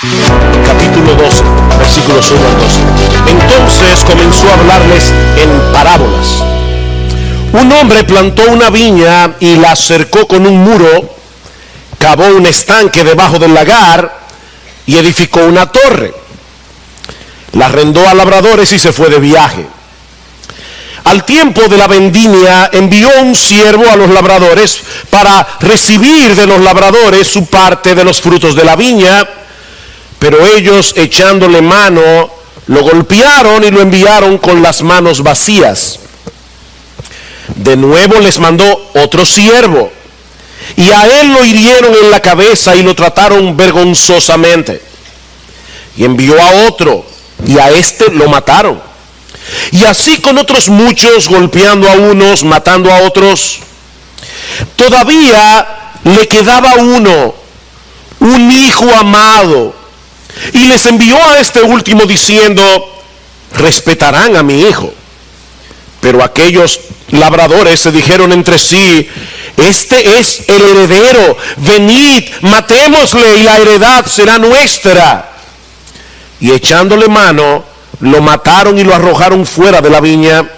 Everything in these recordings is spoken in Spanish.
Capítulo 12, versículos 1 al 12. Entonces comenzó a hablarles en parábolas. Un hombre plantó una viña y la cercó con un muro, cavó un estanque debajo del lagar y edificó una torre. La arrendó a labradores y se fue de viaje. Al tiempo de la vendimia envió un siervo a los labradores para recibir de los labradores su parte de los frutos de la viña, pero ellos, echándole mano, lo golpearon y lo enviaron con las manos vacías. De nuevo les mandó otro siervo, y a él lo hirieron en la cabeza y lo trataron vergonzosamente. Y envió a otro, y a este lo mataron. Y así con otros muchos, golpeando a unos, matando a otros. Todavía le quedaba uno, un hijo amado, y les envió a este último diciendo: respetarán a mi hijo. Pero aquellos labradores se dijeron entre sí: este es el heredero, venid, matémosle y la heredad será nuestra. Y echándole mano, lo mataron y lo arrojaron fuera de la viña.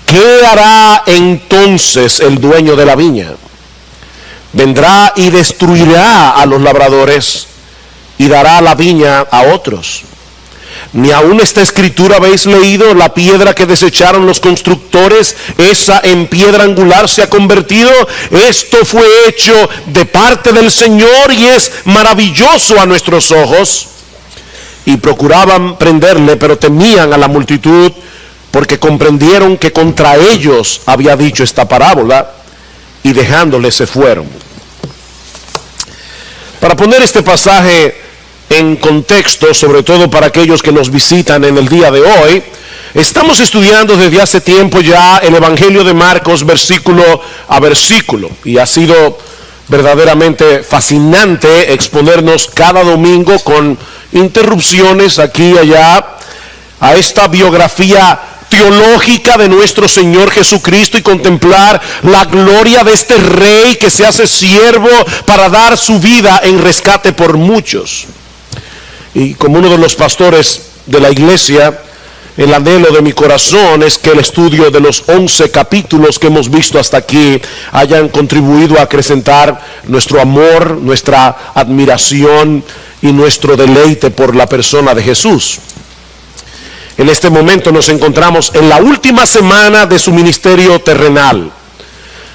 ¿Qué hará entonces el dueño de la viña? Vendrá y destruirá a los labradores y dará la viña a otros. Ni aun esta escritura habéis leído: la piedra que desecharon los constructores, esa en piedra angular se ha convertido. Esto fue hecho de parte del Señor y es maravilloso a nuestros ojos. Y procuraban prenderle, pero temían a la multitud, porque comprendieron que contra ellos había dicho esta parábola, y dejándole se fueron. Para poner este pasaje en contexto, sobre todo para aquellos que nos visitan en el día de hoy, estamos estudiando desde hace tiempo ya el Evangelio de Marcos versículo a versículo, y ha sido verdaderamente fascinante exponernos cada domingo con interrupciones aquí y allá a esta biografía teológica de nuestro Señor Jesucristo y contemplar la gloria de este Rey que se hace siervo para dar su vida en rescate por muchos. Y como uno de los pastores de la iglesia, el anhelo de mi corazón es que el estudio de los 11 capítulos que hemos visto hasta aquí hayan contribuido a acrecentar nuestro amor, nuestra admiración y nuestro deleite por la persona de Jesús. En este momento nos encontramos en la última semana de su ministerio terrenal.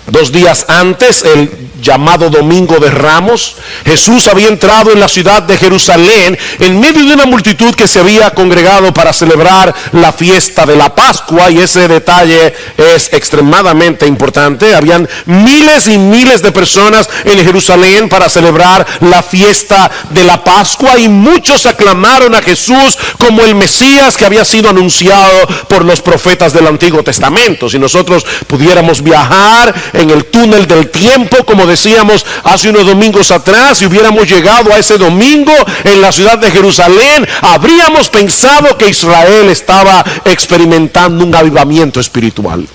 2 días antes, el llamado Domingo de Ramos, Jesús había entrado en la ciudad de Jerusalén en medio de una multitud que se había congregado para celebrar la fiesta de la Pascua, y ese detalle es extremadamente importante. Habían miles y miles de personas en Jerusalén para celebrar la fiesta de la Pascua, y muchos aclamaron a Jesús como el Mesías que había sido anunciado por los profetas del Antiguo Testamento. Si nosotros pudiéramos viajar en el túnel del tiempo, como decíamos hace unos domingos atrás, si hubiéramos llegado a ese domingo en la ciudad de Jerusalén, habríamos pensado que Israel estaba experimentando un avivamiento espiritual.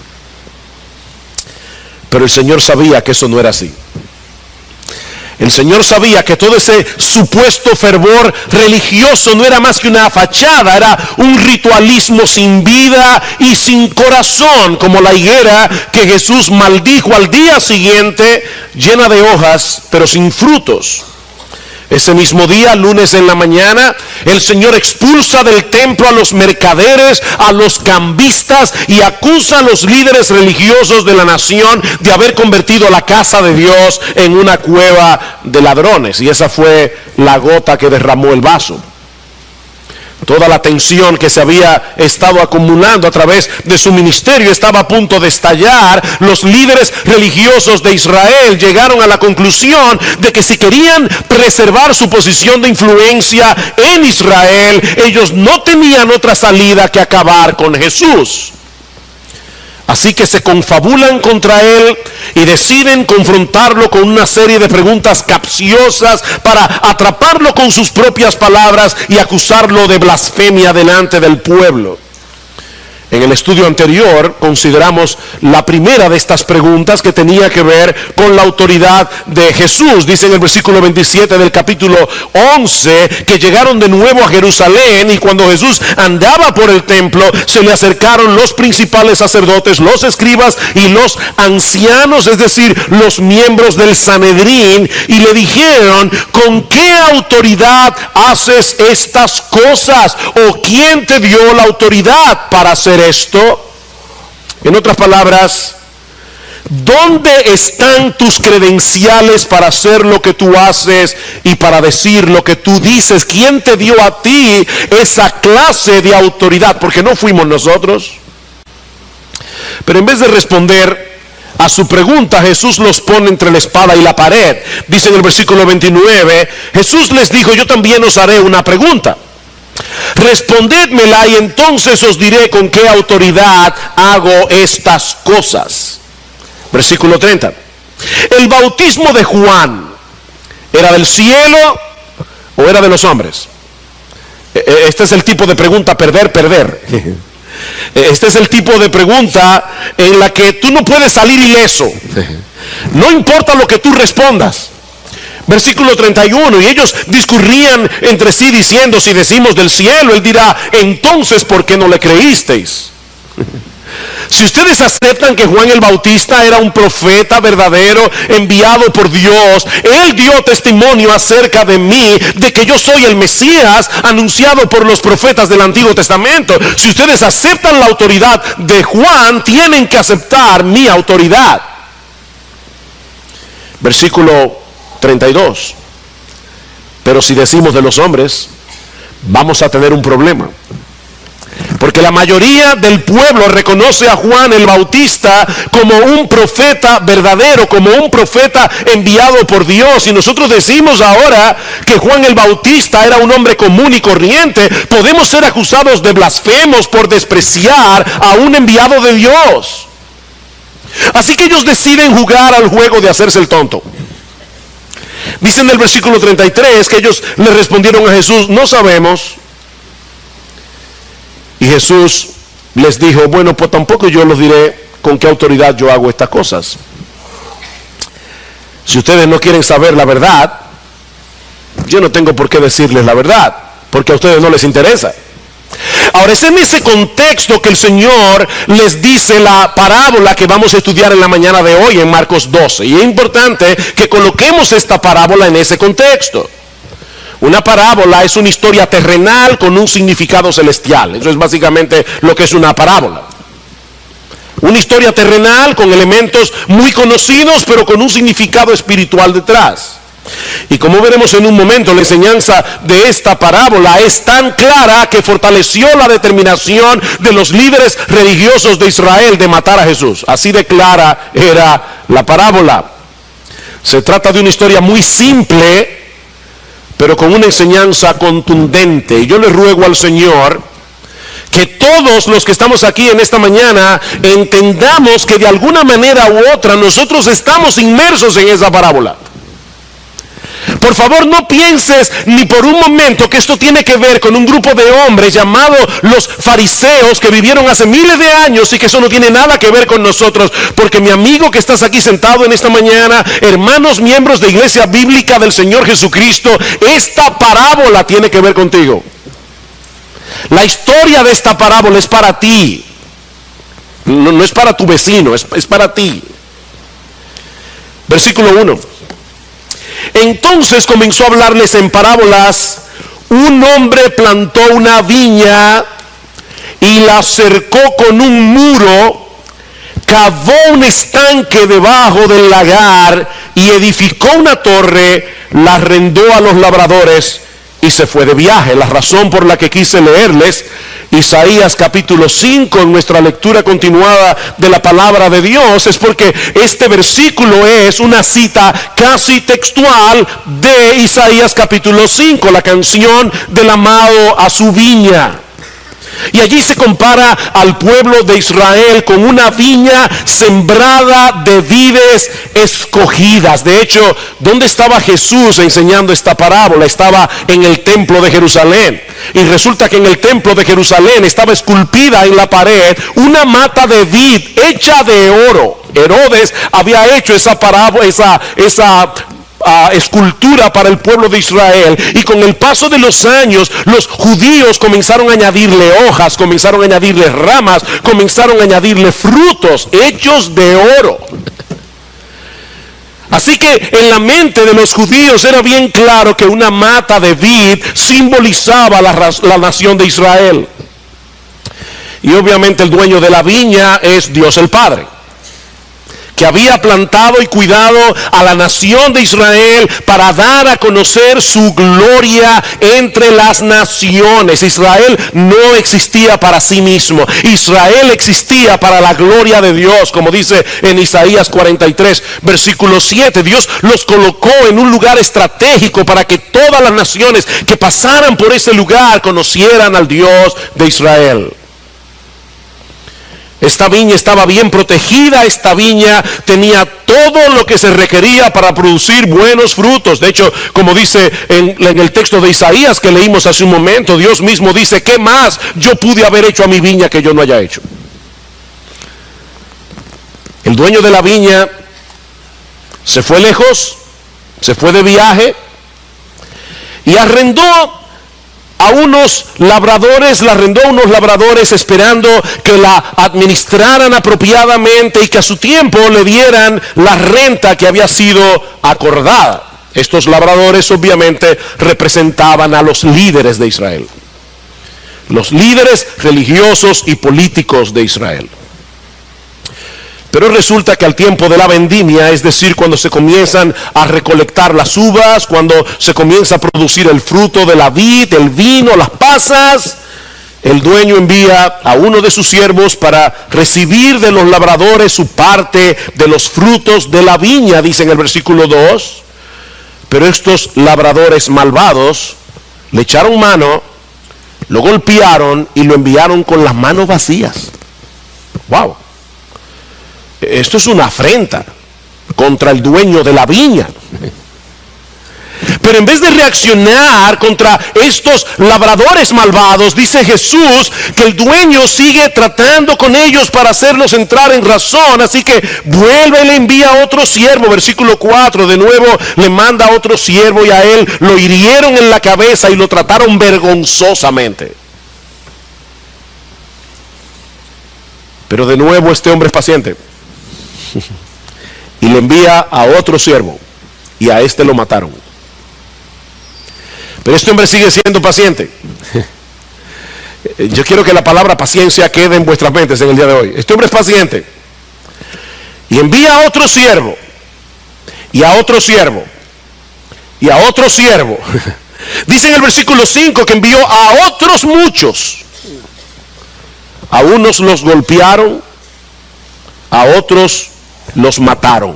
Pero el Señor sabía que eso no era así. El Señor sabía que todo ese supuesto fervor religioso no era más que una fachada, era un ritualismo sin vida y sin corazón, como la higuera que Jesús maldijo al día siguiente, llena de hojas pero sin frutos. Ese mismo día, lunes en la mañana, el Señor expulsa del templo a los mercaderes, a los cambistas, y acusa a los líderes religiosos de la nación de haber convertido la casa de Dios en una cueva de ladrones. Y esa fue la gota que derramó el vaso. Toda la tensión que se había estado acumulando a través de su ministerio estaba a punto de estallar. Los líderes religiosos de Israel llegaron a la conclusión de que si querían preservar su posición de influencia en Israel, ellos no tenían otra salida que acabar con Jesús. Así que se confabulan contra él y deciden confrontarlo con una serie de preguntas capciosas para atraparlo con sus propias palabras y acusarlo de blasfemia delante del pueblo. En el estudio anterior consideramos la primera de estas preguntas, que tenía que ver con la autoridad de Jesús. Dice en el versículo 27 del capítulo 11 que llegaron de nuevo a Jerusalén, y cuando Jesús andaba por el templo se le acercaron los principales sacerdotes, los escribas y los ancianos, es decir, los miembros del Sanedrín, y le dijeron: ¿con qué autoridad haces estas cosas? ¿O quién te dio la autoridad para hacer esto? En otras palabras, ¿dónde están tus credenciales para hacer lo que tú haces y para decir lo que tú dices? ¿Quién te dio a ti esa clase de autoridad? Porque no fuimos nosotros. Pero en vez de responder a su pregunta, Jesús los pone entre la espada y la pared. Dice en el versículo 29, Jesús les dijo: yo también os haré una pregunta. Respondedmela y entonces os diré con qué autoridad hago estas cosas. Versículo 30. ¿El bautismo de Juan era del cielo o era de los hombres? Este es el tipo de pregunta perder. Este es el tipo de pregunta en la que tú no puedes salir ileso. No importa lo que tú respondas. Versículo 31, y ellos discurrían entre sí diciendo: si decimos del cielo, él dirá: entonces ¿por qué no le creísteis? Si ustedes aceptan que Juan el Bautista era un profeta verdadero enviado por Dios, él dio testimonio acerca de mí, de que yo soy el Mesías anunciado por los profetas del Antiguo Testamento. Si ustedes aceptan la autoridad de Juan, tienen que aceptar mi autoridad. Versículo 32. Pero si decimos de los hombres, vamos a tener un problema, porque la mayoría del pueblo reconoce a Juan el Bautista como un profeta verdadero, como un profeta enviado por Dios. Y nosotros decimos ahora que Juan el Bautista era un hombre común y corriente, podemos ser acusados de blasfemos por despreciar a un enviado de Dios. Así que ellos deciden jugar al juego de hacerse el tonto. Dice en el versículo 33 que ellos le respondieron a Jesús: no sabemos. Y Jesús les dijo: bueno, pues tampoco yo les diré con qué autoridad yo hago estas cosas. Si ustedes no quieren saber la verdad, yo no tengo por qué decirles la verdad, porque a ustedes no les interesa. Ahora, es en ese contexto que el Señor les dice la parábola que vamos a estudiar en la mañana de hoy en Marcos 12. Y es importante que coloquemos esta parábola en ese contexto. Una parábola es una historia terrenal con un significado celestial. Eso es básicamente lo que es una parábola. Una historia terrenal con elementos muy conocidos, pero con un significado espiritual detrás. Y como veremos en un momento, la enseñanza de esta parábola es tan clara que fortaleció la determinación de los líderes religiosos de Israel de matar a Jesús. Así de clara era la parábola. Se trata de una historia muy simple, pero con una enseñanza contundente. Y yo le ruego al Señor que todos los que estamos aquí en esta mañana entendamos que de alguna manera u otra nosotros estamos inmersos en esa parábola. Por favor, no pienses ni por un momento que esto tiene que ver con un grupo de hombres llamados los fariseos que vivieron hace miles de años, y que eso no tiene nada que ver con nosotros. Porque mi amigo que estás aquí sentado en esta mañana, hermanos miembros de Iglesia Bíblica del Señor Jesucristo, esta parábola tiene que ver contigo. La historia de esta parábola es para ti. No es para tu vecino, es para ti. Versículo 1. Entonces comenzó a hablarles en parábolas. Un hombre plantó una viña y la cercó con un muro, cavó un estanque debajo del lagar y edificó una torre, la arrendó a los labradores y se fue de viaje. La razón por la que quise leerles Isaías capítulo 5 en nuestra lectura continuada de la palabra de Dios es porque este versículo es una cita casi textual de Isaías capítulo 5, la canción del amado a su viña. Y allí se compara al pueblo de Israel con una viña sembrada de vides escogidas. De hecho, ¿dónde estaba Jesús enseñando esta parábola? Estaba en el templo de Jerusalén. Y resulta que en el templo de Jerusalén estaba esculpida en la pared una mata de vid hecha de oro. Herodes había hecho esa parábola, esa escultura para el pueblo de Israel, y con el paso de los años los judíos comenzaron a añadirle hojas, comenzaron a añadirle ramas, comenzaron a añadirle frutos hechos de oro. Así que en la mente de los judíos era bien claro que una mata de vid simbolizaba la nación de Israel. Y obviamente el dueño de la viña es Dios el Padre, que había plantado y cuidado a la nación de Israel para dar a conocer su gloria entre las naciones. Israel no existía para sí mismo. Israel existía para la gloria de Dios, como dice en Isaías 43, versículo 7. Dios los colocó en un lugar estratégico para que todas las naciones que pasaran por ese lugar conocieran al Dios de Israel. Esta viña estaba bien protegida, esta viña tenía todo lo que se requería para producir buenos frutos. De hecho, como dice en el texto de Isaías que leímos hace un momento, Dios mismo dice: ¿qué más yo pude haber hecho a mi viña que yo no haya hecho? El dueño de la viña se fue lejos, se fue de viaje y arrendó a unos labradores, esperando que la administraran apropiadamente y que a su tiempo le dieran la renta que había sido acordada. Estos labradores obviamente representaban a los líderes de Israel, los líderes religiosos y políticos de Israel. Pero resulta que al tiempo de la vendimia, es decir, cuando se comienzan a recolectar las uvas, cuando se comienza a producir el fruto de la vid, el vino, las pasas, el dueño envía a uno de sus siervos para recibir de los labradores su parte de los frutos de la viña, dice en el versículo 2. Pero estos labradores malvados le echaron mano, lo golpearon y lo enviaron con las manos vacías. ¡Wow! Esto es una afrenta contra el dueño de la viña. Pero en vez de reaccionar contra estos labradores malvados, dice Jesús que el dueño sigue tratando con ellos para hacerlos entrar en razón. Así que vuelve y le envía a otro siervo. Versículo 4, de nuevo le manda a otro siervo y a él lo hirieron en la cabeza y lo trataron vergonzosamente. Pero de nuevo este hombre es paciente y le envía a otro siervo y a este lo mataron. Pero este hombre sigue siendo paciente. Yo quiero que la palabra paciencia quede en vuestras mentes en el día de hoy. Este hombre es paciente y envía a otro siervo y a otro siervo y a otro siervo. Dice en el versículo 5 que envió a otros muchos. A unos los golpearon, a otros los mataron.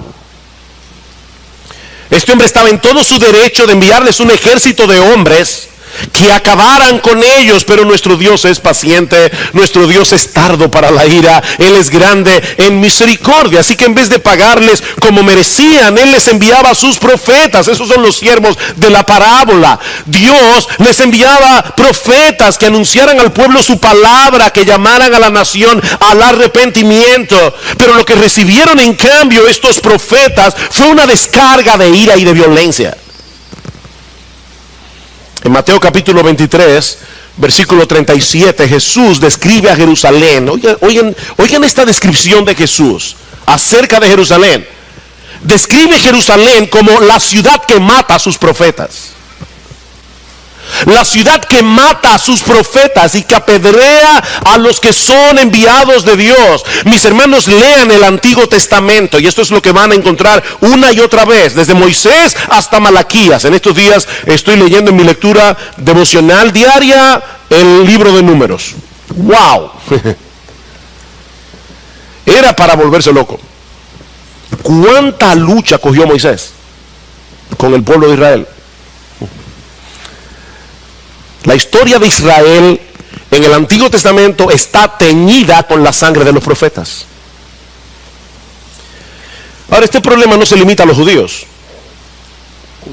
Este hombre estaba en todo su derecho de enviarles un ejército de hombres que acabaran con ellos, pero nuestro Dios es paciente, nuestro Dios es tardo para la ira, Él es grande en misericordia. Así que en vez de pagarles como merecían, Él les enviaba a sus profetas. Esos son los siervos de la parábola. Dios les enviaba profetas que anunciaran al pueblo su palabra, que llamaran a la nación al arrepentimiento. Pero lo que recibieron en cambio estos profetas fue una descarga de ira y de violencia. En Mateo capítulo 23, versículo 37, Jesús describe a Jerusalén. Oigan esta descripción de Jesús acerca de Jerusalén. Describe Jerusalén como la ciudad que mata a sus profetas. La ciudad que mata a sus profetas y que apedrea a los que son enviados de Dios. Mis hermanos, lean el Antiguo Testamento y esto es lo que van a encontrar una y otra vez, desde Moisés hasta Malaquías. En estos días estoy leyendo en mi lectura devocional diaria el libro de Números. ¡Wow! Era para volverse loco. ¿Cuánta lucha cogió Moisés con el pueblo de Israel? La historia de Israel en el Antiguo Testamento está teñida con la sangre de los profetas. Ahora, este problema no se limita a los judíos.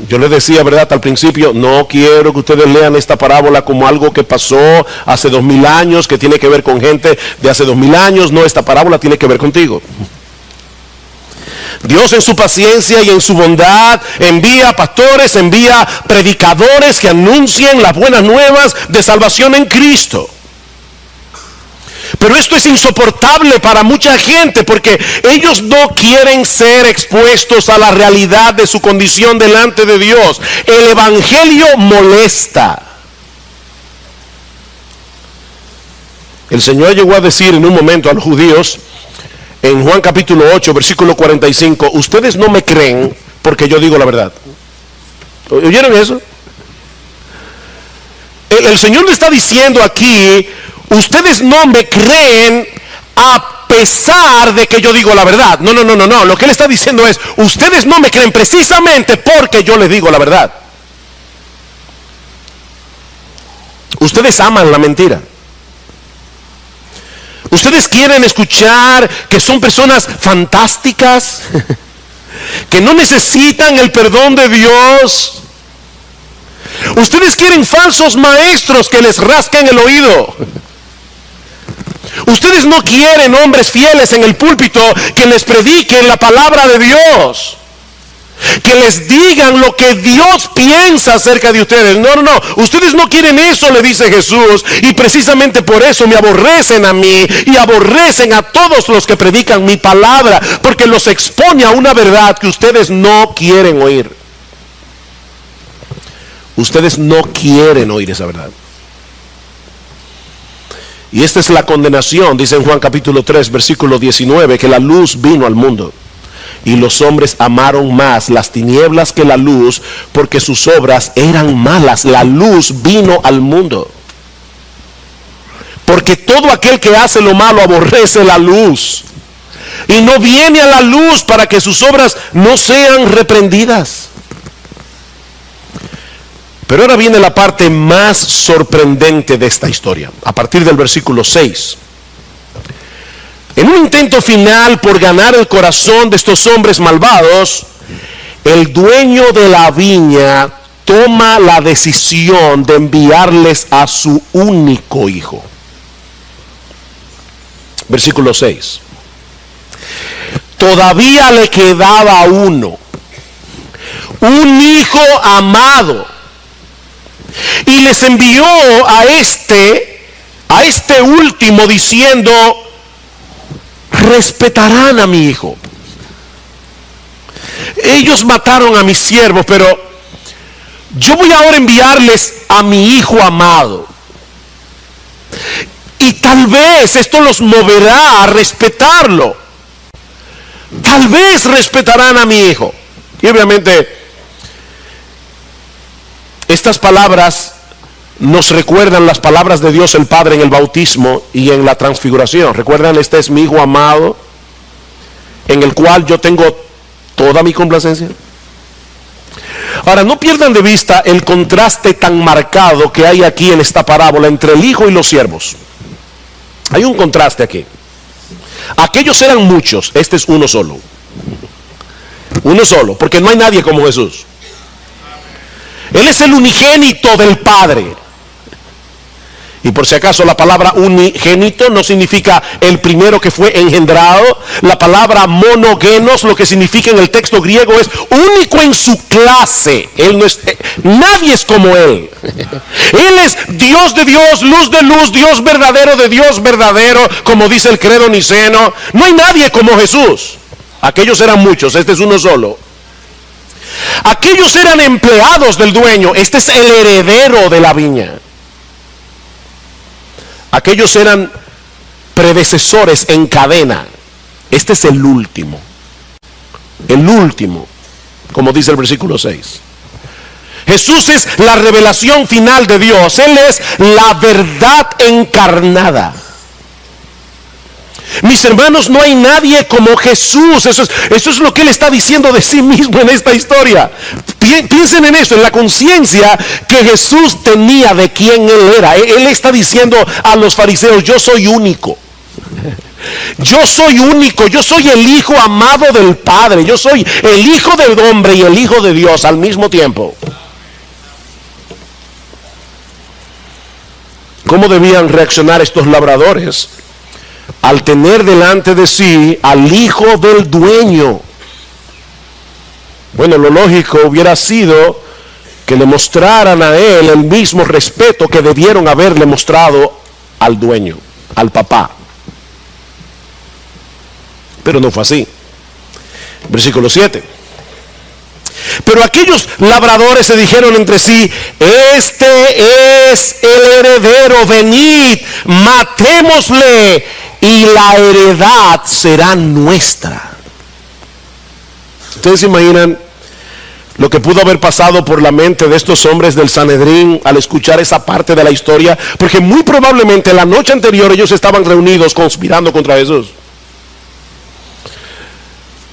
Yo les decía, ¿verdad?, al principio, no quiero que ustedes lean esta parábola como algo que pasó hace 2000 años, que tiene que ver con gente de hace 2000 años. No, esta parábola tiene que ver contigo. Dios en su paciencia y en su bondad envía pastores, envía predicadores que anuncien las buenas nuevas de salvación en Cristo. Pero esto es insoportable para mucha gente porque ellos no quieren ser expuestos a la realidad de su condición delante de Dios. El evangelio molesta. El Señor llegó a decir en un momento a los judíos, en Juan capítulo 8, versículo 45, ustedes no me creen porque yo digo la verdad. ¿Oyeron eso? El Señor le está diciendo aquí, ustedes no me creen a pesar de que yo digo la verdad. No. Lo que él está diciendo es, ustedes no me creen precisamente porque yo les digo la verdad. Ustedes aman la mentira. Ustedes quieren escuchar que son personas fantásticas, que no necesitan el perdón de Dios. Ustedes quieren falsos maestros que les rasquen el oído. Ustedes no quieren hombres fieles en el púlpito que les prediquen la palabra de Dios, que les digan lo que Dios piensa acerca de ustedes. No. Ustedes no quieren eso, le dice Jesús. Y precisamente por eso me aborrecen a mí y aborrecen a todos los que predican mi palabra, porque los expone a una verdad que ustedes no quieren oír. Ustedes no quieren oír esa verdad. Y esta es la condenación, dice en Juan capítulo 3, versículo 19, que la luz vino al mundo. Y los hombres amaron más las tinieblas que la luz, porque sus obras eran malas. La luz vino al mundo. Porque todo aquel que hace lo malo aborrece la luz. Y no viene a la luz para que sus obras no sean reprendidas. Pero ahora viene la parte más sorprendente de esta historia. A partir del versículo 6. En un intento final por ganar el corazón de estos hombres malvados, el dueño de la viña toma la decisión de enviarles a su único hijo. Versículo 6. Todavía le quedaba uno, un hijo amado, y les envió a este último diciendo, respetarán a mi hijo. Ellos mataron a mis siervos, pero yo voy ahora a enviarles a mi hijo amado. Y tal vez esto los moverá a respetarlo. Tal vez respetarán a mi hijo. Y obviamente estas palabras nos recuerdan las palabras de Dios el Padre en el bautismo y en la transfiguración. Recuerdan, este es mi hijo amado, en el cual yo tengo toda mi complacencia. Ahora, no pierdan de vista el contraste tan marcado que hay aquí en esta parábola entre el hijo y los siervos. Hay un contraste aquí. Aquellos eran muchos, este es uno solo. Uno solo, porque no hay nadie como Jesús. Él es el unigénito del Padre. Y por si acaso, la palabra unigénito no significa el primero que fue engendrado. La palabra monogenos, lo que significa en el texto griego, es único en su clase. Él no es, nadie es como él. Él es Dios de Dios, luz de luz, Dios verdadero de Dios verdadero, como dice el credo niceno. No hay nadie como Jesús. Aquellos eran muchos, este es uno solo. Aquellos eran empleados del dueño, este es el heredero de la viña. Aquellos eran predecesores en cadena, este es el último, como dice el versículo 6. Jesús es la revelación final de Dios, Él es la verdad encarnada. Mis hermanos, no hay nadie como Jesús. Eso es lo que Él está diciendo de sí mismo en esta historia. Piensen en esto, en la conciencia que Jesús tenía de quién Él era. Él está diciendo a los fariseos: yo soy único. Yo soy único, yo soy el hijo amado del Padre, yo soy el hijo del hombre y el hijo de Dios al mismo tiempo. ¿Cómo debían reaccionar estos labradores al tener delante de sí al hijo del dueño? Bueno, lo lógico hubiera sido que le mostraran a él el mismo respeto que debieron haberle mostrado al dueño, al papá. Pero no fue así. Versículo 7. Pero aquellos labradores se dijeron entre sí: este es el heredero, venid, matémosle y la heredad será nuestra. ¿Ustedes se imaginan lo que pudo haber pasado por la mente de estos hombres del Sanedrín al escuchar esa parte de la historia? Porque muy probablemente la noche anterior ellos estaban reunidos conspirando contra Jesús.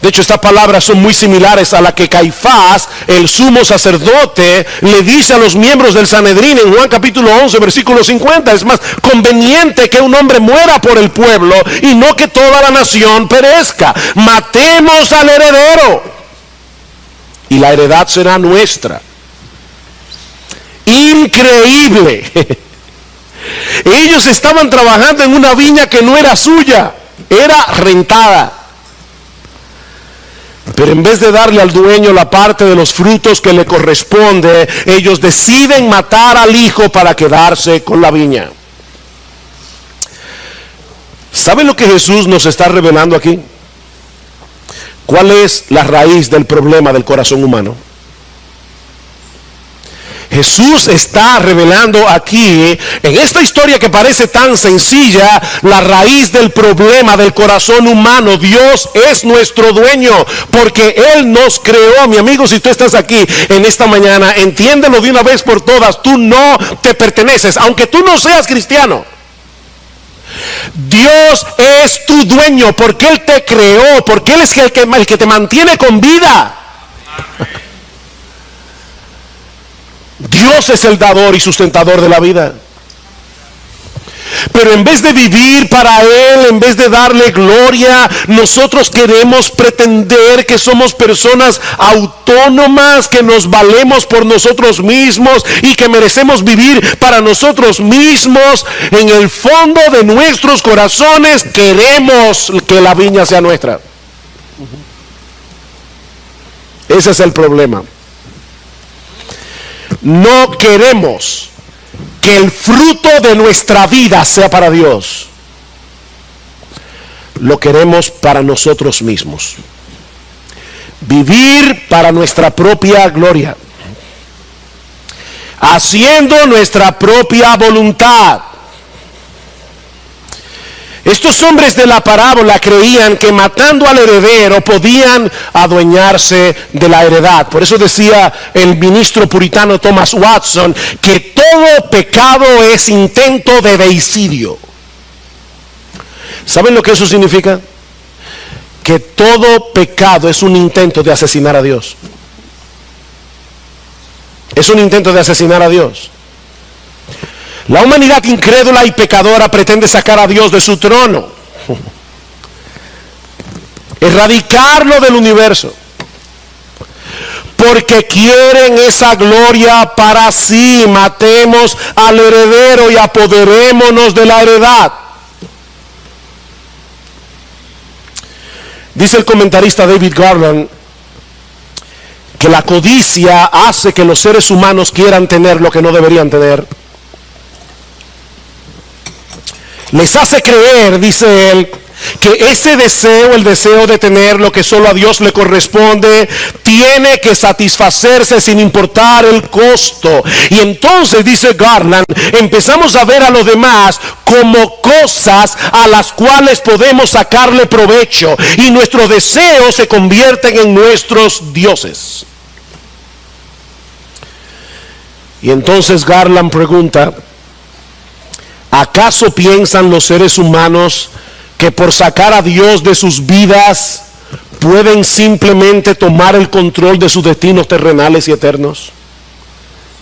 De hecho, estas palabras son muy similares a la que Caifás, el sumo sacerdote, le dice a los miembros del Sanedrín en Juan capítulo 11, versículo 50. Es más conveniente que un hombre muera por el pueblo y no que toda la nación perezca. Matemos al heredero y la heredad será nuestra. Increíble. Ellos estaban trabajando en una viña que no era suya, era rentada. Pero en vez de darle al dueño la parte de los frutos que le corresponde, ellos deciden matar al hijo para quedarse con la viña. ¿Saben lo que Jesús nos está revelando aquí? ¿Cuál es la raíz del problema del corazón humano? Jesús está revelando aquí, en esta historia que parece tan sencilla, la raíz del problema del corazón humano. Dios es nuestro dueño porque Él nos creó. Mi amigo, si tú estás aquí en esta mañana, entiéndelo de una vez por todas: tú no te perteneces, aunque tú no seas cristiano. Dios es tu dueño porque Él te creó, porque Él es el que te mantiene con vida. Dios es el dador y sustentador de la vida. Pero en vez de vivir para Él, en vez de darle gloria, nosotros queremos pretender que somos personas autónomas, que nos valemos por nosotros mismos y que merecemos vivir para nosotros mismos. En el fondo de nuestros corazones queremos que la viña sea nuestra. Ese es el problema. No queremos que el fruto de nuestra vida sea para Dios. Lo queremos para nosotros mismos. Vivir para nuestra propia gloria, haciendo nuestra propia voluntad. Estos hombres de la parábola creían que matando al heredero podían adueñarse de la heredad. Por eso decía el ministro puritano Thomas Watson que todo pecado es intento de deicidio. ¿Saben lo que eso significa? Que todo pecado es un intento de asesinar a Dios. Es un intento de asesinar a Dios. La humanidad incrédula y pecadora pretende sacar a Dios de su trono, erradicarlo del universo, porque quieren esa gloria para sí. Matemos al heredero y apoderémonos de la heredad. Dice el comentarista David Garland que la codicia hace que los seres humanos quieran tener lo que no deberían tener. Les hace creer, dice él, que ese deseo, el deseo de tener lo que solo a Dios le corresponde, tiene que satisfacerse sin importar el costo. Y entonces, dice Garland, empezamos a ver a los demás como cosas a las cuales podemos sacarle provecho, y nuestros deseos se convierten en nuestros dioses. Y entonces Garland pregunta: ¿acaso piensan los seres humanos que por sacar a Dios de sus vidas pueden simplemente tomar el control de sus destinos terrenales y eternos?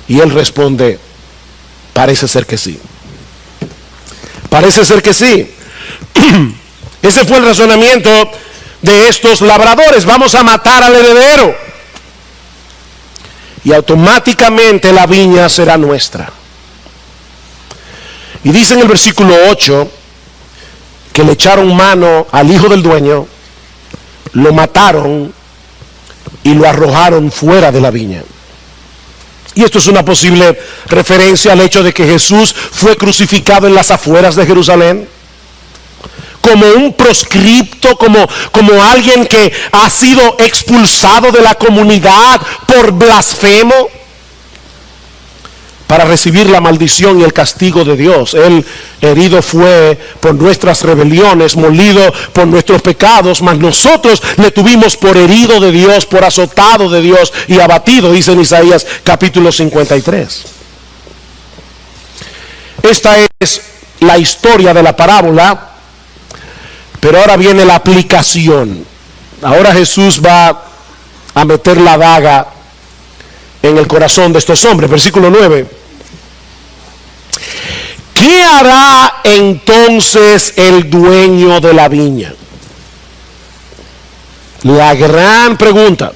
Y él responde, parece ser que sí. Parece ser que sí. Ese fue el razonamiento de estos labradores. Vamos a matar al heredero y automáticamente la viña será nuestra. Y dice en el versículo 8 que le echaron mano al hijo del dueño, lo mataron y lo arrojaron fuera de la viña. Y esto es una posible referencia al hecho de que Jesús fue crucificado en las afueras de Jerusalén, como un proscripto, como alguien que ha sido expulsado de la comunidad por blasfemo, para recibir la maldición y el castigo de Dios. Él herido fue por nuestras rebeliones, molido por nuestros pecados, mas nosotros le tuvimos por herido de Dios, por azotado de Dios y abatido, dice en Isaías capítulo 53. Esta es la historia de la parábola, pero ahora viene la aplicación. Ahora Jesús va a meter la daga en el corazón de estos hombres. Versículo 9. ¿Qué hará entonces el dueño de la viña? La gran pregunta.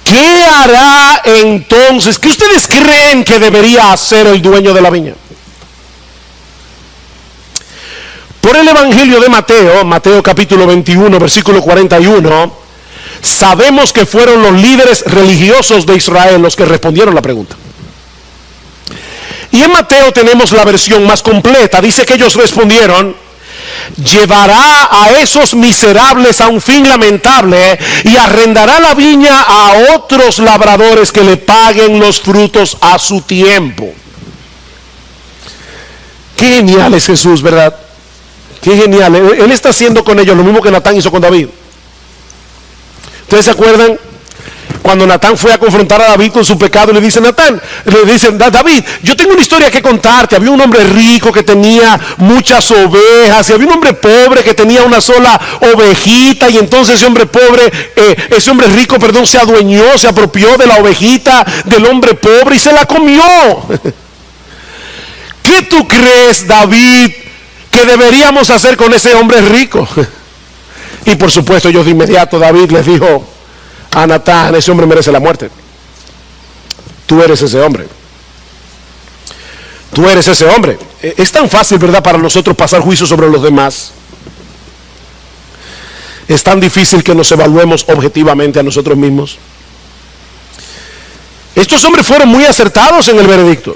¿Qué hará entonces? ¿Qué ustedes creen que debería hacer el dueño de la viña? Por el Evangelio de Mateo, Mateo capítulo 21, versículo 41, sabemos que fueron los líderes religiosos de Israel los que respondieron la pregunta. Y en Mateo tenemos la versión más completa. Dice que ellos respondieron: llevará a esos miserables a un fin lamentable y arrendará la viña a otros labradores que le paguen los frutos a su tiempo. Qué genial es Jesús, ¿verdad? Qué genial. Él está haciendo con ellos lo mismo que Natán hizo con David. ¿Ustedes se acuerdan? Cuando Natán fue a confrontar a David con su pecado, le dice David, yo tengo una historia que contarte. Había un hombre rico que tenía muchas ovejas, y había un hombre pobre que tenía una sola ovejita, y entonces ese hombre rico, se adueñó, se apropió de la ovejita del hombre pobre y se la comió. ¿Qué tú crees, David, que deberíamos hacer con ese hombre rico? Y por supuesto, ellos de inmediato, David les dijo a Natán: ese hombre merece la muerte. Tú eres ese hombre. Tú eres ese hombre. Es tan fácil, ¿verdad?, para nosotros pasar juicio sobre los demás. Es tan difícil que nos evaluemos objetivamente a nosotros mismos. Estos hombres fueron muy acertados en el veredicto.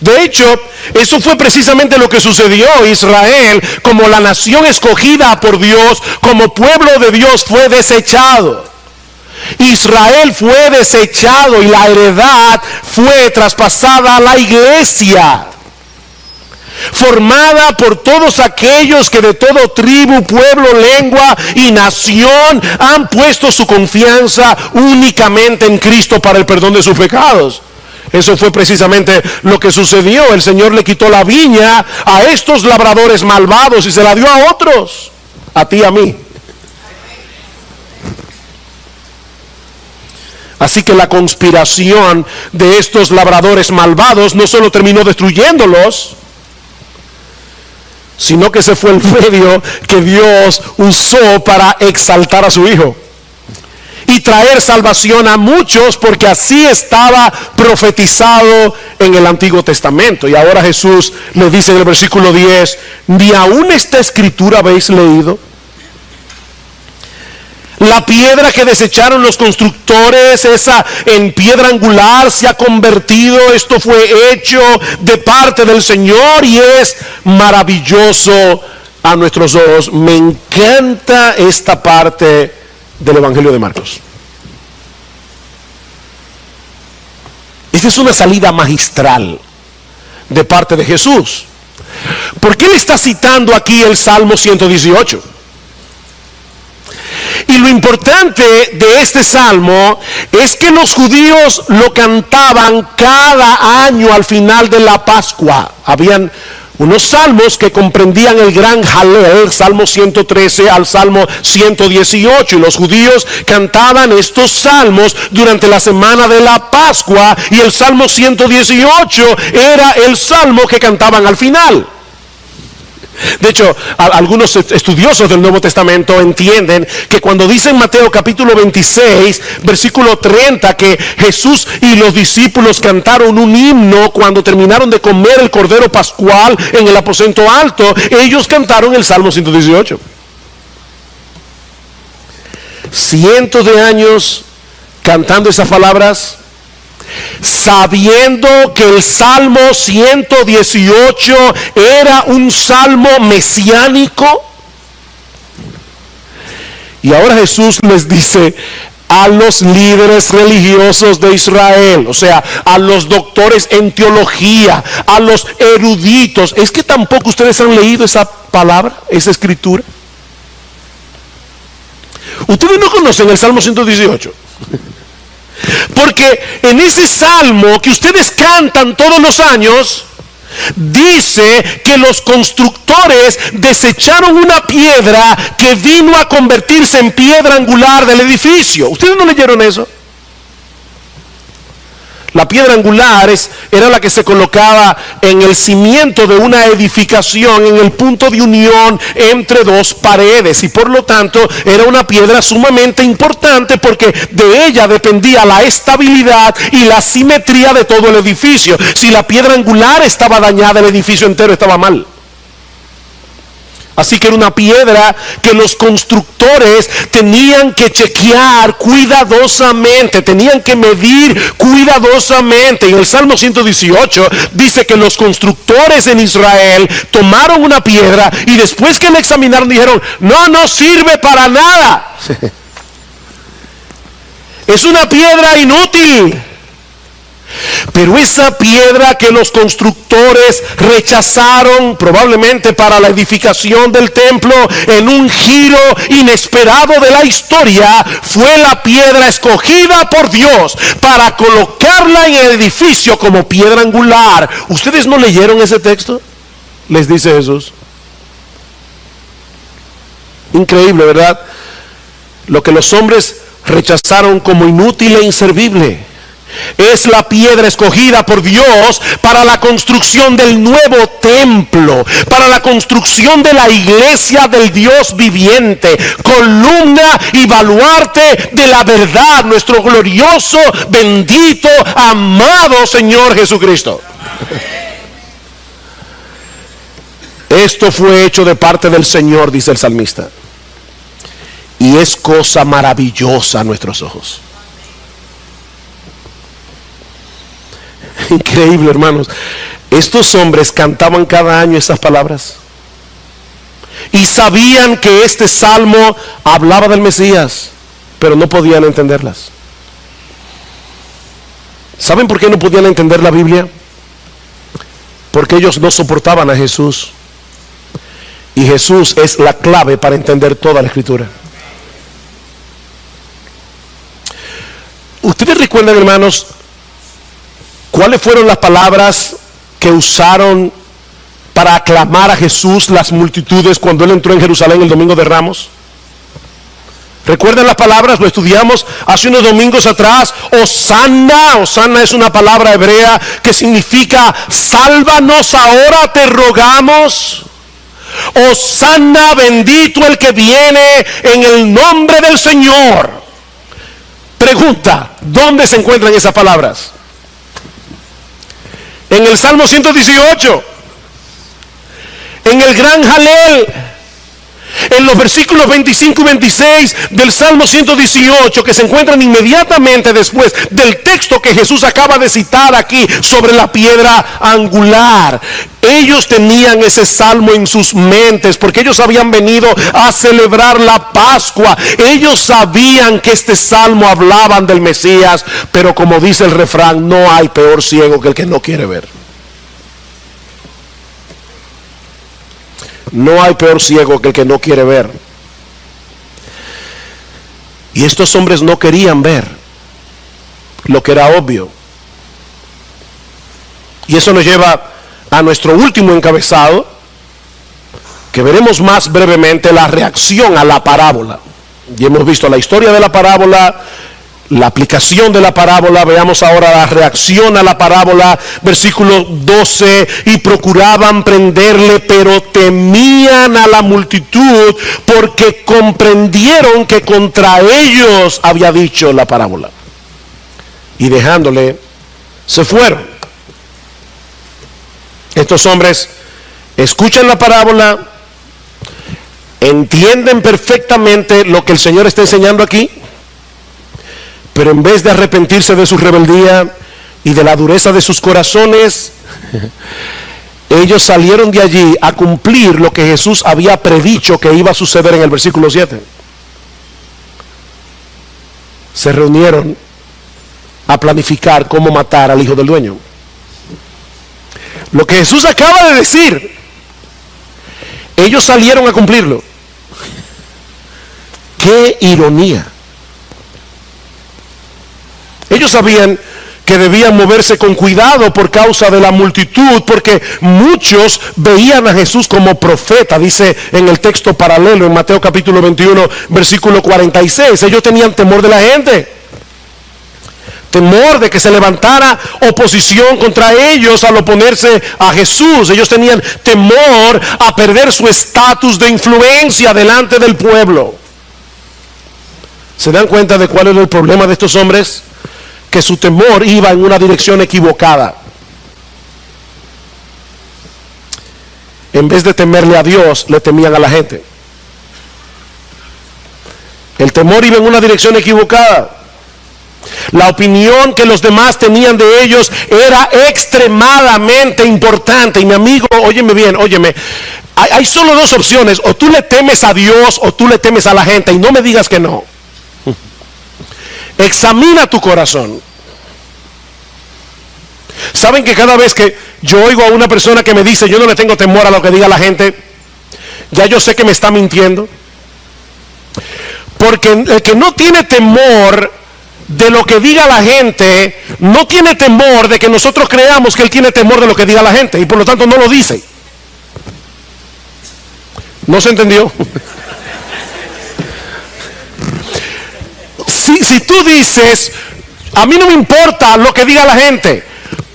De hecho, eso fue precisamente lo que sucedió. Israel, como la nación escogida por Dios, como pueblo de Dios, fue desechado. Israel fue desechado y la heredad fue traspasada a la iglesia, formada por todos aquellos que de todo tribu, pueblo, lengua y nación han puesto su confianza únicamente en Cristo para el perdón de sus pecados. Eso fue precisamente lo que sucedió. El Señor le quitó la viña a estos labradores malvados y se la dio a otros, a ti y a mí. Así que la conspiración de estos labradores malvados no solo terminó destruyéndolos, sino que ese fue el medio que Dios usó para exaltar a su Hijo y traer salvación a muchos, porque así estaba profetizado en el Antiguo Testamento. Y ahora Jesús le dice en el versículo 10: ¿ni aún esta escritura habéis leído? La piedra que desecharon los constructores, esa en piedra angular se ha convertido. Esto fue hecho de parte del Señor y es maravilloso a nuestros ojos. Me encanta esta parte del Evangelio de Marcos. Esta es una salida magistral de parte de Jesús. ¿Por qué le está citando aquí el Salmo 118? Y lo importante de este salmo es que los judíos lo cantaban cada año al final de la Pascua. Habían Unos salmos que comprendían el gran Halel, Salmo 113 al Salmo 118. Y los judíos cantaban estos salmos durante la semana de la Pascua. Y el Salmo 118 era el salmo que cantaban al final. De hecho, algunos estudiosos del Nuevo Testamento entienden que cuando dice en Mateo capítulo 26, versículo 30, que Jesús y los discípulos cantaron un himno cuando terminaron de comer el cordero pascual en el aposento alto, ellos cantaron el Salmo 118. Cientos de años cantando esas palabras, sabiendo que el Salmo 118 era un salmo mesiánico. Y ahora Jesús les dice a los líderes religiosos de Israel, o sea, a los doctores en teología, a los eruditos, es que tampoco ustedes han leído esa palabra, esa escritura. Ustedes no conocen el Salmo 118. Porque en ese salmo que ustedes cantan todos los años, dice que los constructores desecharon una piedra que vino a convertirse en piedra angular del edificio. ¿Ustedes no leyeron eso? La piedra angular era la que se colocaba en el cimiento de una edificación, en el punto de unión entre dos paredes, y por lo tanto era una piedra sumamente importante porque de ella dependía la estabilidad y la simetría de todo el edificio. Si la piedra angular estaba dañada, el edificio entero estaba mal. Así que era una piedra que los constructores tenían que chequear cuidadosamente, tenían que medir cuidadosamente. Y el Salmo 118 dice que los constructores en Israel tomaron una piedra y después que la examinaron dijeron, no sirve para nada. Es una piedra inútil. Pero esa piedra que los constructores rechazaron probablemente para la edificación del templo en un giro inesperado de la historia, fue la piedra escogida por Dios para colocarla en el edificio como piedra angular. ¿Ustedes no leyeron ese texto? Les dice Jesús. Increíble, ¿verdad? Lo que los hombres rechazaron como inútil e inservible es la piedra escogida por Dios para la construcción del nuevo templo, para la construcción de la iglesia del Dios viviente, columna y baluarte de la verdad, nuestro glorioso, bendito, amado Señor Jesucristo. Esto fue hecho de parte del Señor, dice el salmista, y es cosa maravillosa a nuestros ojos. Increíble, hermanos. Estos hombres cantaban cada año estas palabras y sabían que este salmo hablaba del Mesías, pero no podían entenderlas. ¿Saben por qué no podían entender la Biblia? Porque ellos no soportaban a Jesús, y Jesús es la clave para entender toda la Escritura. ¿Ustedes recuerdan, hermanos, cuáles fueron las palabras que usaron para aclamar a Jesús las multitudes cuando Él entró en Jerusalén el domingo de Ramos? ¿Recuerdan las palabras? Lo estudiamos hace unos domingos atrás. Hosanna. Hosanna es una palabra hebrea que significa sálvanos ahora, te rogamos. Hosanna, bendito el que viene en el nombre del Señor. Pregunta, ¿dónde se encuentran esas palabras? En el Salmo 118, en el gran Halel, en los versículos 25 y 26 del Salmo 118, que se encuentran inmediatamente después del texto que Jesús acaba de citar aquí sobre la piedra angular. Ellos tenían ese salmo en sus mentes porque ellos habían venido a celebrar la Pascua. Ellos sabían que este salmo hablaban del Mesías, pero como dice el refrán, no hay peor ciego que el que no quiere ver. No hay peor ciego que el que no quiere ver. Y estos hombres no querían ver lo que era obvio. Y eso nos lleva a nuestro último encabezado, que veremos más brevemente, la reacción a la parábola. Y hemos visto la historia de la parábola, la aplicación de la parábola. Veamos ahora la reacción a la parábola, versículo 12, y procuraban prenderle, pero temían a la multitud, porque comprendieron que contra ellos había dicho la parábola. Y dejándole, se fueron. Estos hombres escuchan la parábola, entienden perfectamente lo que el Señor está enseñando aquí, pero en vez de arrepentirse de su rebeldía y de la dureza de sus corazones, ellos salieron de allí a cumplir lo que Jesús había predicho que iba a suceder en el versículo 7. Se reunieron a planificar cómo matar al hijo del dueño. Lo que Jesús acaba de decir, ellos salieron a cumplirlo. ¡Qué ironía! Ellos sabían que debían moverse con cuidado por causa de la multitud, porque muchos veían a Jesús como profeta. Dice en el texto paralelo en Mateo capítulo 21 versículo 46, ellos tenían temor de la gente, temor de que se levantara oposición contra ellos al oponerse a Jesús. Ellos tenían temor a perder su estatus de influencia delante del pueblo. ¿Se dan cuenta de cuál era el problema de estos hombres? Que su temor iba en una dirección equivocada. En vez de temerle a Dios, le temían a la gente. El temor iba en una dirección equivocada. La opinión que los demás tenían de ellos era extremadamente importante. Y mi amigo, óyeme bien, óyeme, hay solo dos opciones: o tú le temes a Dios o tú le temes a la gente. Y no me digas que no. Examina tu corazón. ¿Saben que cada vez que yo oigo a una persona que me dice yo no le tengo temor a lo que diga la gente, ya yo sé que me está mintiendo? Porque el que no tiene temor de lo que diga la gente, no tiene temor de que nosotros creamos que él tiene temor de lo que diga la gente, y por lo tanto no lo dice. ¿No se entendió? Si tú dices, a mí no me importa lo que diga la gente,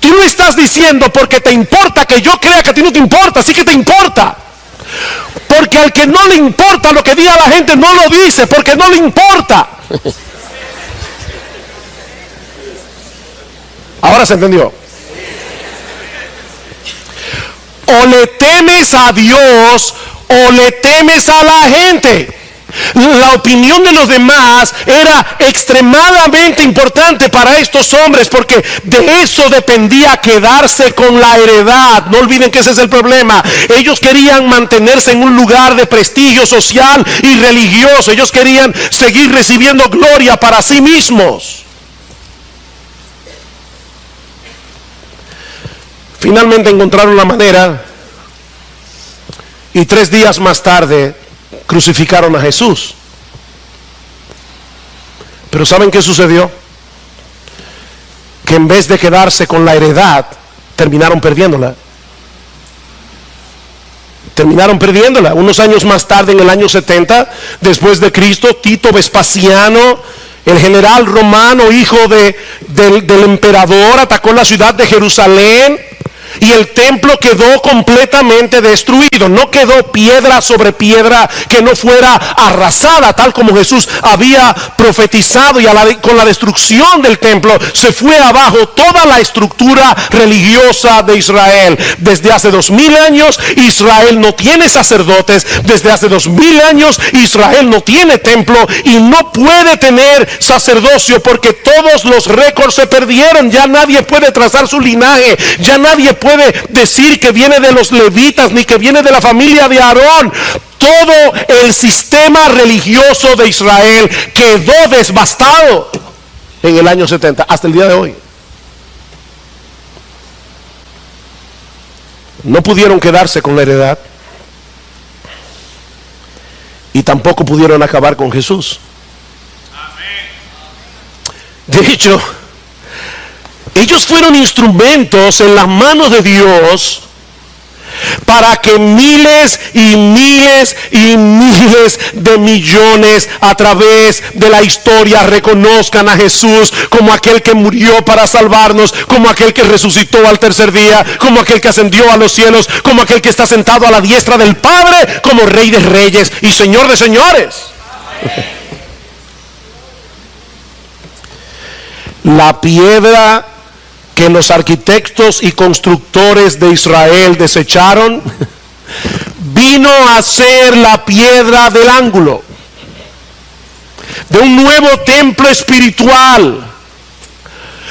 tú lo estás diciendo porque te importa que yo crea que a ti no te importa. Sí que te importa, porque al que no le importa lo que diga la gente no lo dice porque no le importa. Ahora se entendió. O le temes a Dios o le temes a la gente. La opinión de los demás era extremadamente importante para estos hombres, porque de eso dependía quedarse con la heredad. No olviden que ese es el problema. Ellos querían mantenerse en un lugar de prestigio social y religioso. Ellos querían seguir recibiendo gloria para sí mismos. Finalmente encontraron la manera, y 3 días más tarde crucificaron a Jesús. Pero ¿saben qué sucedió? Que en vez de quedarse con la heredad, terminaron perdiéndola. Terminaron perdiéndola. Unos años más tarde, en el año 70 después de Cristo, Tito Vespasiano, el general romano, hijo del emperador, atacó la ciudad de Jerusalén. Y el templo quedó completamente destruido. No quedó piedra sobre piedra que no fuera arrasada, tal como Jesús había profetizado. Y con la destrucción del templo se fue abajo toda la estructura religiosa de Israel. Desde hace 2000 años Israel no tiene sacerdotes. Desde hace 2000 años Israel no tiene templo y no puede tener sacerdocio, porque todos los récords se perdieron. Ya nadie puede trazar su linaje. Ya nadie puede decir que viene de los levitas ni que viene de la familia de Aarón. Todo el sistema religioso de Israel quedó devastado en el año 70 hasta el día de hoy. No pudieron quedarse con la heredad y tampoco pudieron acabar con Jesús. De hecho, ellos fueron instrumentos en las manos de Dios para que miles y miles y miles de millones a través de la historia reconozcan a Jesús como aquel que murió para salvarnos, como aquel que resucitó al tercer día, como aquel que ascendió a los cielos, como aquel que está sentado a la diestra del Padre, como Rey de reyes y Señor de señores. La piedra que los arquitectos y constructores de Israel desecharon vino a ser la piedra del ángulo de un nuevo templo espiritual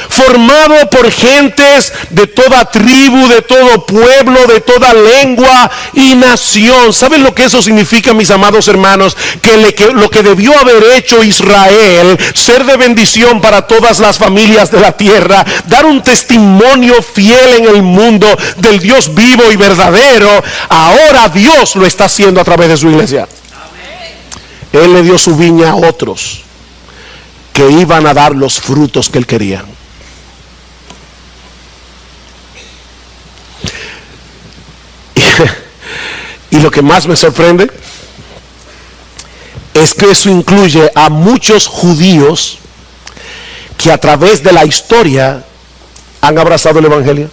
formado por gentes de toda tribu, de todo pueblo, de toda lengua y nación. ¿Saben lo que eso significa, mis amados hermanos? Que lo que debió haber hecho Israel, ser de bendición para todas las familias de la tierra, dar un testimonio fiel en el mundo del Dios vivo y verdadero, ahora Dios lo está haciendo a través de su iglesia. Él le dio su viña a otros que iban a dar los frutos que él quería. Y lo que más me sorprende es que eso incluye a muchos judíos que a través de la historia han abrazado el evangelio.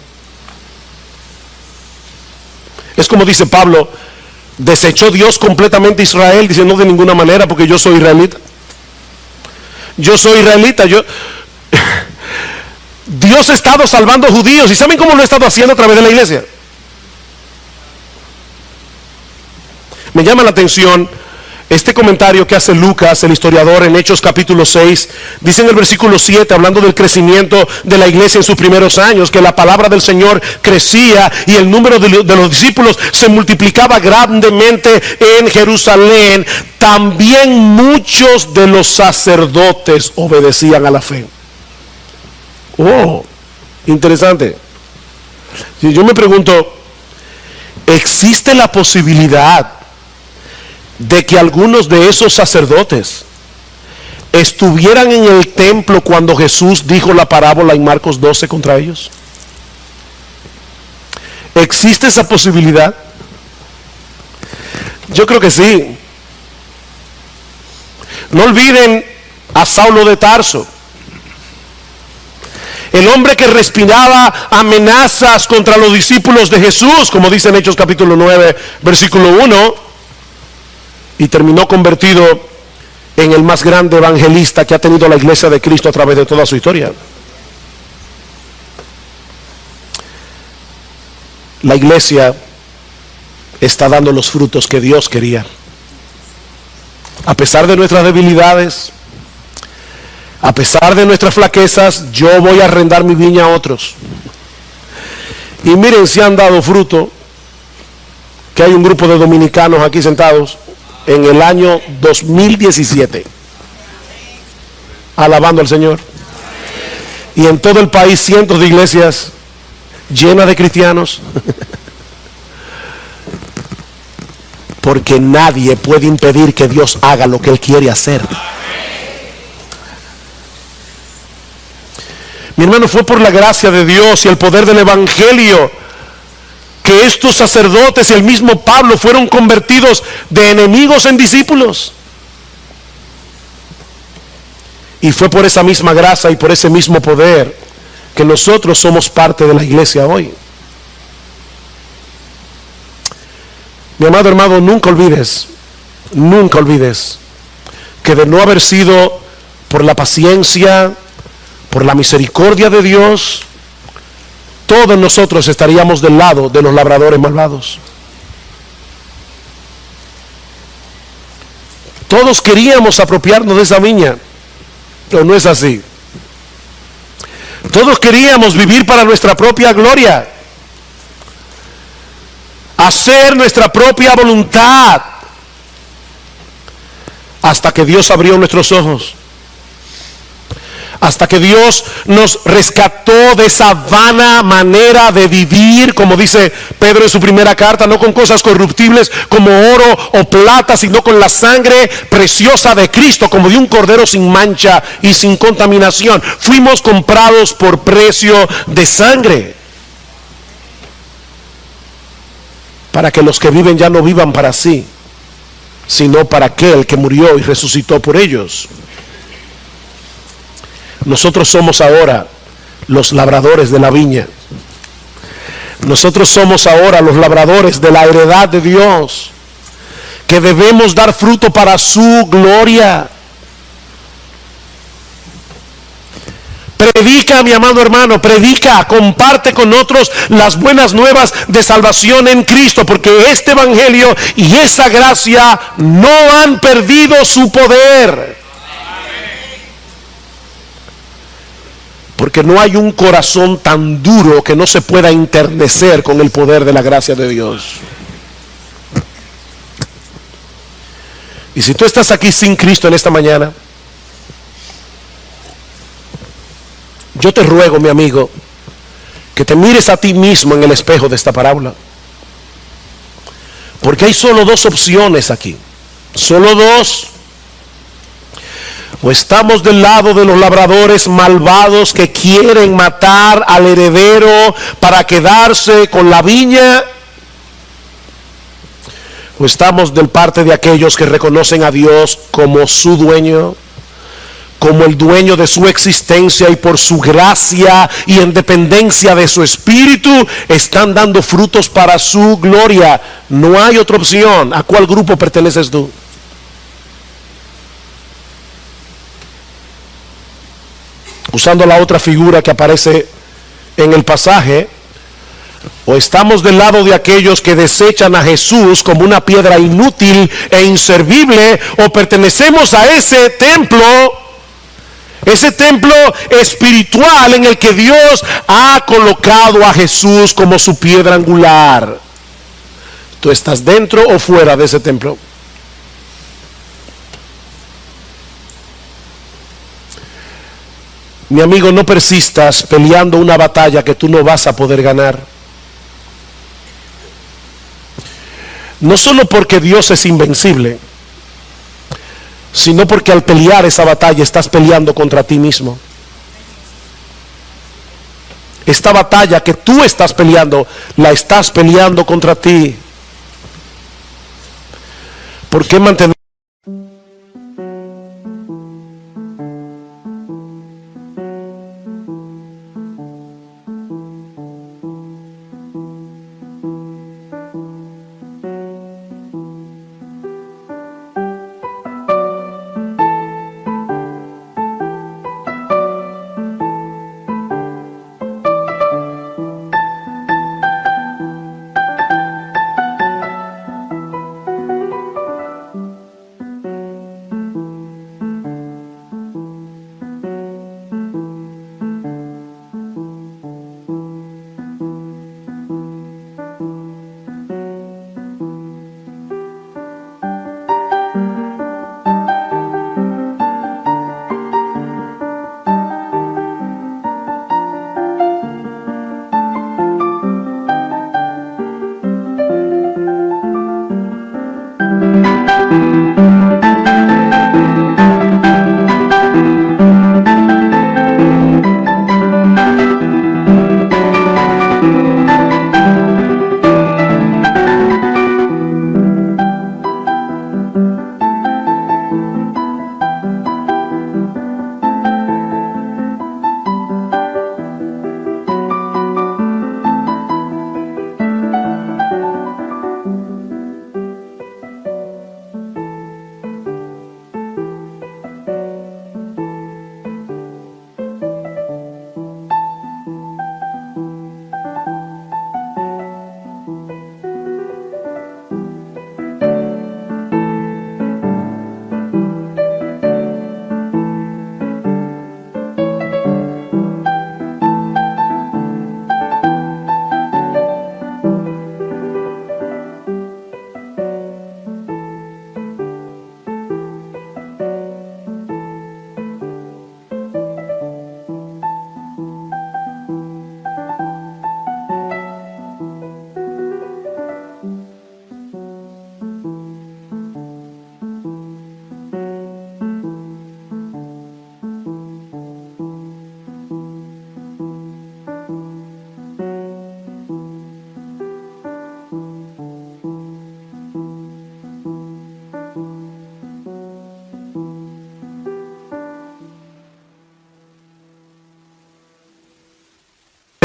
Es como dice Pablo, desechó Dios completamente a Israel, dice no de ninguna manera, porque yo soy israelita. Yo soy israelita, Dios ha estado salvando judíos, y ¿saben cómo lo ha estado haciendo a través de la iglesia? Me llama la atención este comentario que hace Lucas, el historiador, en Hechos capítulo 6. Dice en el versículo 7, hablando del crecimiento de la iglesia en sus primeros años, que la palabra del Señor crecía y el número de los discípulos se multiplicaba grandemente en Jerusalén. También muchos de los sacerdotes obedecían a la fe. Oh, interesante. Si yo me pregunto, ¿existe la posibilidad de que algunos de esos sacerdotes estuvieran en el templo cuando Jesús dijo la parábola en Marcos 12 contra ellos? ¿Existe esa posibilidad? Yo creo que sí. No olviden a Saulo de Tarso, el hombre que respiraba amenazas contra los discípulos de Jesús, como dice en Hechos capítulo 9 versículo 1, y terminó convertido en el más grande evangelista que ha tenido la iglesia de Cristo a través de toda su historia. La iglesia está dando los frutos que Dios quería. A pesar de nuestras debilidades, a pesar de nuestras flaquezas, yo voy a arrendar mi viña a otros. Y miren si han dado fruto, que hay un grupo de dominicanos aquí sentados en el año 2017 alabando al Señor, y en todo el país cientos de iglesias llenas de cristianos, porque nadie puede impedir que Dios haga lo que Él quiere hacer. Mi hermano, fue por la gracia de Dios y el poder del evangelio que estos sacerdotes y el mismo Pablo fueron convertidos de enemigos en discípulos. Y fue por esa misma gracia y por ese mismo poder que nosotros somos parte de la iglesia hoy. Mi amado hermano, nunca olvides que de no haber sido por la paciencia, por la misericordia de Dios, todos nosotros estaríamos del lado de los labradores malvados. Todos queríamos apropiarnos de esa viña, pero no es así. Todos queríamos vivir para nuestra propia gloria, hacer nuestra propia voluntad, hasta que Dios abrió nuestros ojos, hasta que Dios nos rescató de esa vana manera de vivir, como dice Pedro en su primera carta, no con cosas corruptibles como oro o plata, sino con la sangre preciosa de Cristo, como de un cordero sin mancha y sin contaminación. Fuimos comprados por precio de sangre. para que los que viven ya no vivan para sí, sino para aquel que murió y resucitó por ellos. Nosotros somos ahora los labradores de la viña. Nosotros somos ahora los labradores de la heredad de Dios, que debemos dar fruto para su gloria. Predica, mi amado hermano, predica, comparte con otros las buenas nuevas de salvación en Cristo, porque este evangelio y esa gracia no han perdido su poder. Porque no hay un corazón tan duro que no se pueda enternecer con el poder de la gracia de Dios. Y si tú estás aquí sin Cristo en esta mañana, yo te ruego, mi amigo, que te mires a ti mismo en el espejo de esta parábola. Porque hay solo dos opciones aquí. Solo dos. O estamos del lado de los labradores malvados que quieren matar al heredero para quedarse con la viña, o estamos del parte de aquellos que reconocen a Dios como su dueño, como el dueño de su existencia, y por su gracia y en dependencia de su espíritu están dando frutos para su gloria. No hay otra opción. ¿A cuál grupo perteneces tú? Usando la otra figura que aparece en el pasaje, o estamos del lado de aquellos que desechan a Jesús como una piedra inútil e inservible, o pertenecemos a ese templo espiritual en el que Dios ha colocado a Jesús como su piedra angular. ¿Tú estás dentro o fuera de ese templo? Mi amigo, no persistas peleando una batalla que tú no vas a poder ganar. No solo porque Dios es invencible, sino porque al pelear esa batalla estás peleando contra ti mismo. Esta batalla que tú estás peleando, la estás peleando contra ti. ¿Por qué mantener?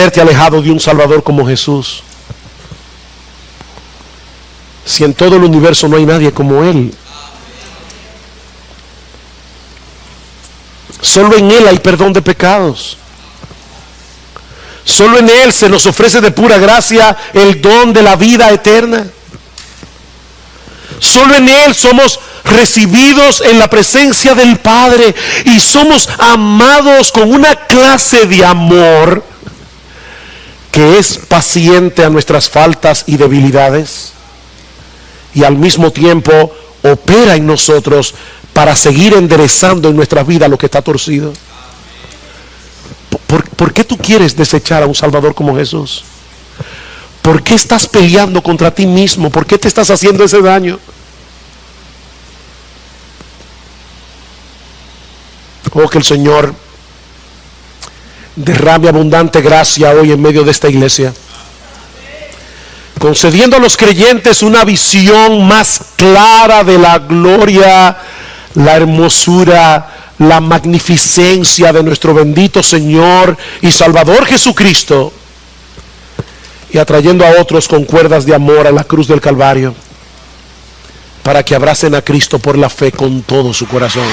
haberte alejado de un Salvador como Jesús? Si en todo el universo no hay nadie como Él. Solo en Él hay perdón de pecados. Solo en Él se nos ofrece de pura gracia el don de la vida eterna. Solo en Él somos recibidos en la presencia del Padre y somos amados con una clase de amor que es paciente a nuestras faltas y debilidades, y al mismo tiempo opera en nosotros para seguir enderezando en nuestra vida lo que está torcido. ¿Por qué tú quieres desechar a un Salvador como Jesús? ¿Por qué estás peleando contra ti mismo? ¿Por qué te estás haciendo ese daño? Oh, que el Señor derrame abundante gracia hoy en medio de esta iglesia, concediendo a los creyentes una visión más clara de la gloria, la hermosura, la magnificencia de nuestro bendito Señor y Salvador Jesucristo, y atrayendo a otros con cuerdas de amor a la cruz del Calvario, para que abracen a Cristo por la fe con todo su corazón.